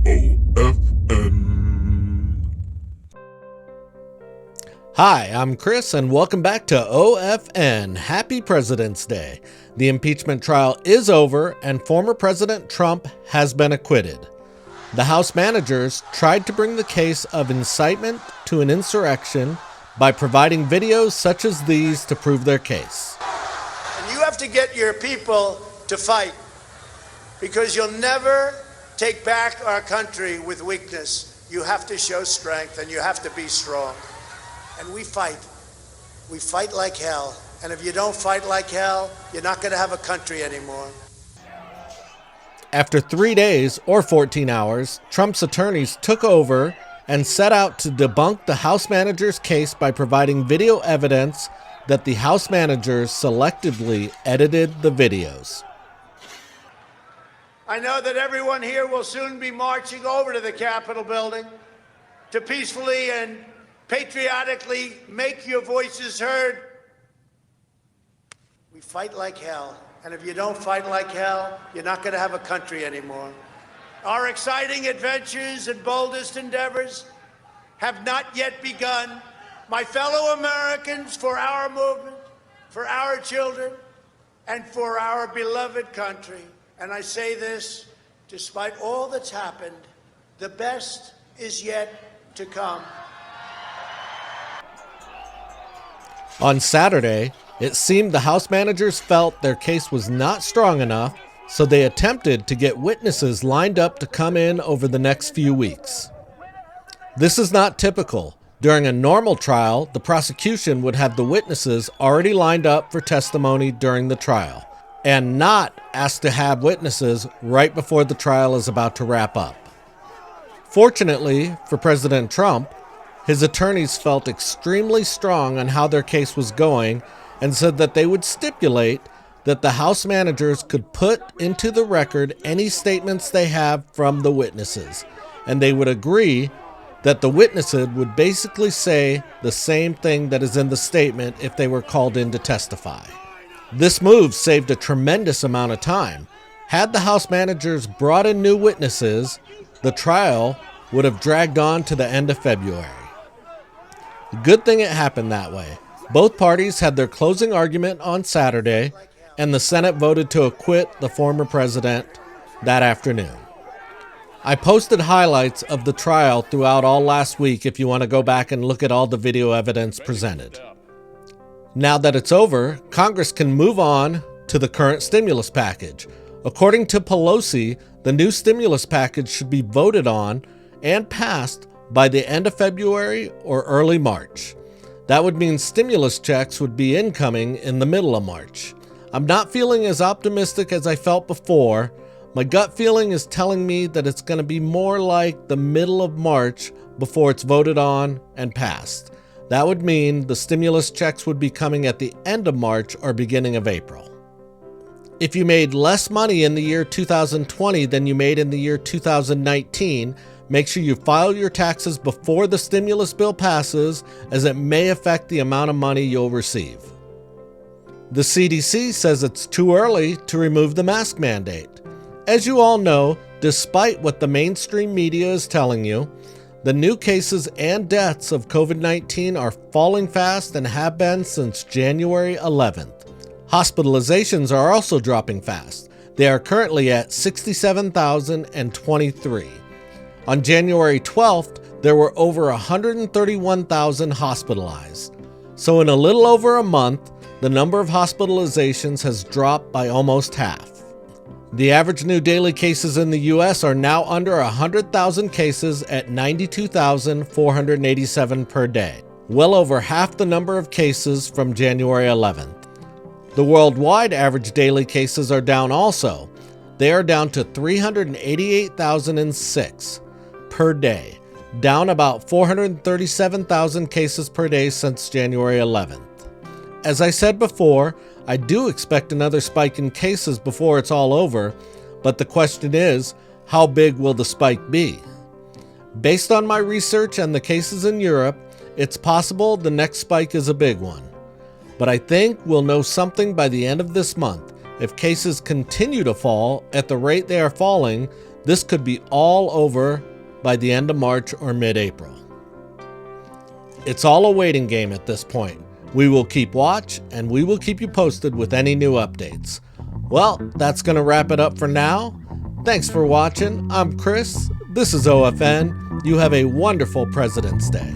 OFN. Hi, I'm Chris, and welcome back to OFN. Happy President's Day. The impeachment trial is over, and former President Trump has been acquitted. The House managers tried to bring the case of incitement to an insurrection by providing videos such as these to prove their case. And you have to get your people to fight, because you'll never take back our country with weakness. You have to show strength, and you have to be strong. And we fight. We fight like hell. And if you don't fight like hell, you're not going to have a country anymore. After 3 days, or 14 hours, Trump's attorneys took over and set out to debunk the House managers' case by providing video evidence that the House managers selectively edited the videos. I know that everyone here will soon be marching over to the Capitol building to peacefully and patriotically make your voices heard. We fight like hell. And if you don't fight like hell, you're not going to have a country anymore. Our exciting adventures and boldest endeavors have not yet begun. My fellow Americans, for our movement, for our children, and for our beloved country. And I say this, despite all that's happened, the best is yet to come. On Saturday, it seemed the House managers felt their case was not strong enough, so they attempted to get witnesses lined up to come in over the next few weeks. This is not typical. During a normal trial, the prosecution would have the witnesses already lined up for testimony during the trial, and not asked to have witnesses right before the trial is about to wrap up. Fortunately for President Trump, his attorneys felt extremely strong on how their case was going and said that they would stipulate that the House managers could put into the record any statements they have from the witnesses, and they would agree that the witnesses would basically say the same thing that is in the statement if they were called in to testify. This move saved a tremendous amount of time. Had the House managers brought in new witnesses, the trial would have dragged on to the end of February. Good thing it happened that way. Both parties had their closing argument on Saturday, and the Senate voted to acquit the former president that afternoon. I posted highlights of the trial throughout all last week if you want to go back and look at all the video evidence presented. Now that it's over, Congress can move on to the current stimulus package. According to Pelosi, the new stimulus package should be voted on and passed by the end of February or early March. That would mean stimulus checks would be incoming in the middle of March. I'm not feeling as optimistic as I felt before. My gut feeling is telling me that it's going to be more like the middle of March before it's voted on and passed. That would mean the stimulus checks would be coming at the end of March or beginning of April. If you made less money in the year 2020 than you made in the year 2019, make sure you file your taxes before the stimulus bill passes, as it may affect the amount of money you'll receive. The CDC says it's too early to remove the mask mandate. As you all know, despite what the mainstream media is telling you, the new cases and deaths of COVID-19 are falling fast and have been since January 11th. Hospitalizations are also dropping fast. They are currently at 67,023. On January 12th, there were over 131,000 hospitalized. So in a little over a month, the number of hospitalizations has dropped by almost half. The average new daily cases in the U.S. are now under 100,000 cases at 92,487 per day, well over half the number of cases from January 11th. The worldwide average daily cases are down also. They are down to 388,006 per day, down about 437,000 cases per day since January 11th. As I said before, I do expect another spike in cases before it's all over, but the question is, how big will the spike be? Based on my research and the cases in Europe, it's possible the next spike is a big one. But I think we'll know something by the end of this month. If cases continue to fall at the rate they are falling, This could be all over by the end of March or mid-April. It's all a waiting game at this point. We will keep watch, and we will keep you posted with any new updates. Well, that's going to wrap it up for now. Thanks for watching. I'm Chris. This is OFN. You have a wonderful President's Day.